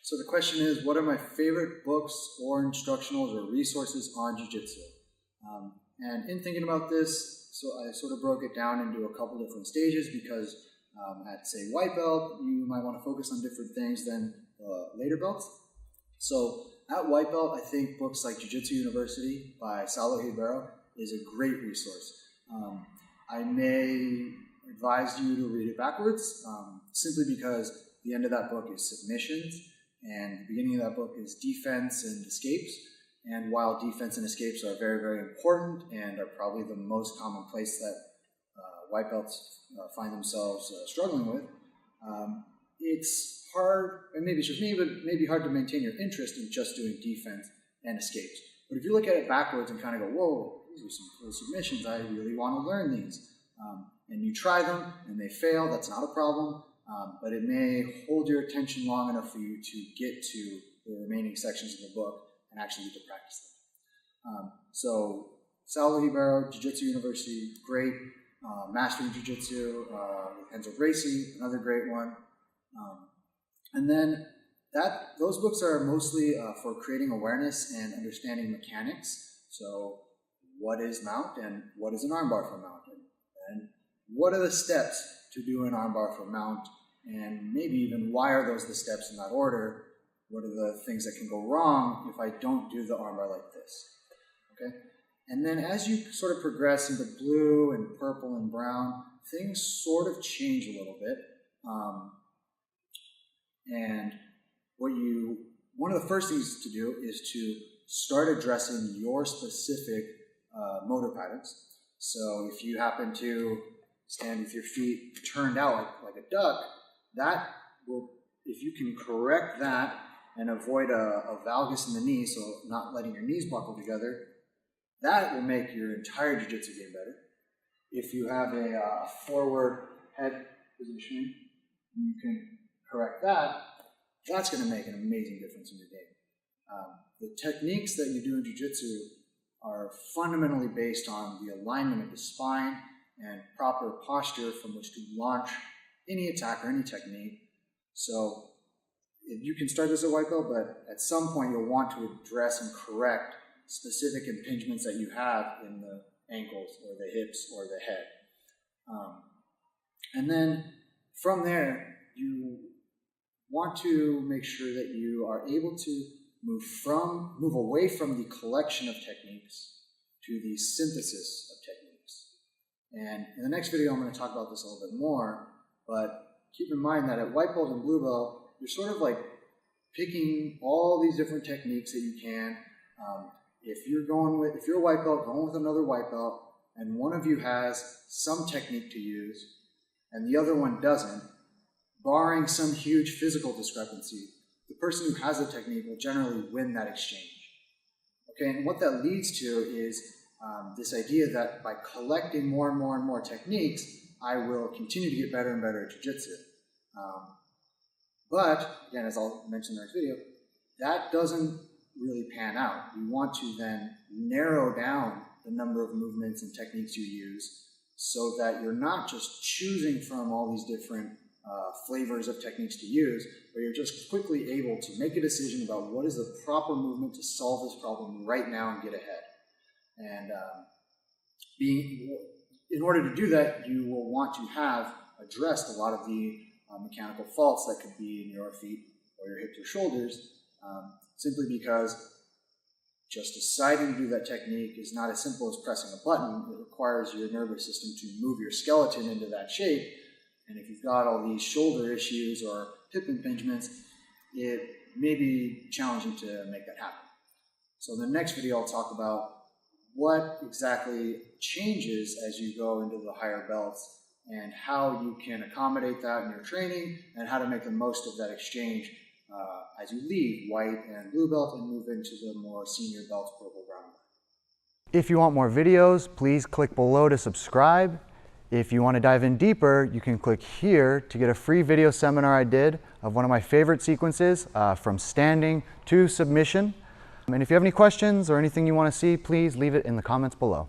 So the question is, what are my favorite books or instructionals or resources on Jiu-Jitsu? And in thinking about this, so I sort of broke it down into a couple different stages because at, say, white belt, you might want to focus on different things than later belts. So at white belt, I think books like Jiu-Jitsu University by Saulo Ribeiro is a great resource. I may advise you to read it backwards, simply because the end of that book is submissions, and the beginning of that book is defense and escapes. And while defense and escapes are very, very important and are probably the most common place that white belts find themselves struggling with, it's hard, and maybe it's just me, but maybe hard to maintain your interest in just doing defense and escapes. But if you look at it backwards and kind of go, whoa, these are some cool submissions, I really want to learn these. And you try them and they fail, that's not a problem, but it may hold your attention long enough for you to get to the remaining sections of the book and actually get to practice them. So Saulo Ribeiro, Jiu-Jitsu University, great. Mastering Jiu-Jitsu with Enzo Gracie, another great one. And then those books are mostly for creating awareness and understanding mechanics. So what is mount and what is an armbar for mount? And what are the steps to do an armbar for mount? And maybe even why are those the steps in that order? What are the things that can go wrong if I don't do the armbar like this? Okay? And then as you sort of progress into blue and purple and brown, things sort of change a little bit. And one of the first things to do is to start addressing your specific motor patterns. So if you happen to stand with your feet turned out like a duck, that will, if you can correct that and avoid a valgus in the knee, so not letting your knees buckle together, that will make your entire jiu-jitsu game better. If you have a forward head positioning, you can correct that, that's going to make an amazing difference in your game. The techniques that you do in jiu-jitsu are fundamentally based on the alignment of the spine and proper posture from which to launch any attack or any technique. So you can start this at white belt, but at some point you'll want to address and correct specific impingements that you have in the ankles or the hips or the head. And then from there, you want to make sure that you are able to move away from the collection of techniques to the synthesis of techniques. And in the next video, I'm going to talk about this a little bit more, but keep in mind that at white belt and blue belt, you're sort of like picking all these different techniques that you can. If you're a white belt, going with another white belt, and one of you has some technique to use, and the other one doesn't, barring some huge physical discrepancy, the person who has the technique will generally win that exchange. Okay, and what that leads to is this idea that by collecting more and more and more techniques, I will continue to get better and better at jiu-jitsu. But, again, as I'll mention in the next video, that doesn't really pan out. You want to then narrow down the number of movements and techniques you use so that you're not just choosing from all these different flavors of techniques to use, but you're just quickly able to make a decision about what is the proper movement to solve this problem right now and get ahead. And in order to do that, you will want to have addressed a lot of the mechanical faults that could be in your feet or your hips or shoulders, simply because just deciding to do that technique is not as simple as pressing a button. It requires your nervous system to move your skeleton into that shape. And if you've got all these shoulder issues or hip impingements, it may be challenging to make that happen. So in the next video, I'll talk about what exactly changes as you go into the higher belts and how you can accommodate that in your training and how to make the most of that exchange as you leave white and blue belt and move into the more senior belts, purple, brown. If you want more videos, please click below to subscribe. If you want to dive in deeper, you can click here to get a free video seminar I did of one of my favorite sequences from standing to submission. And if you have any questions or anything you want to see, please leave it in the comments below.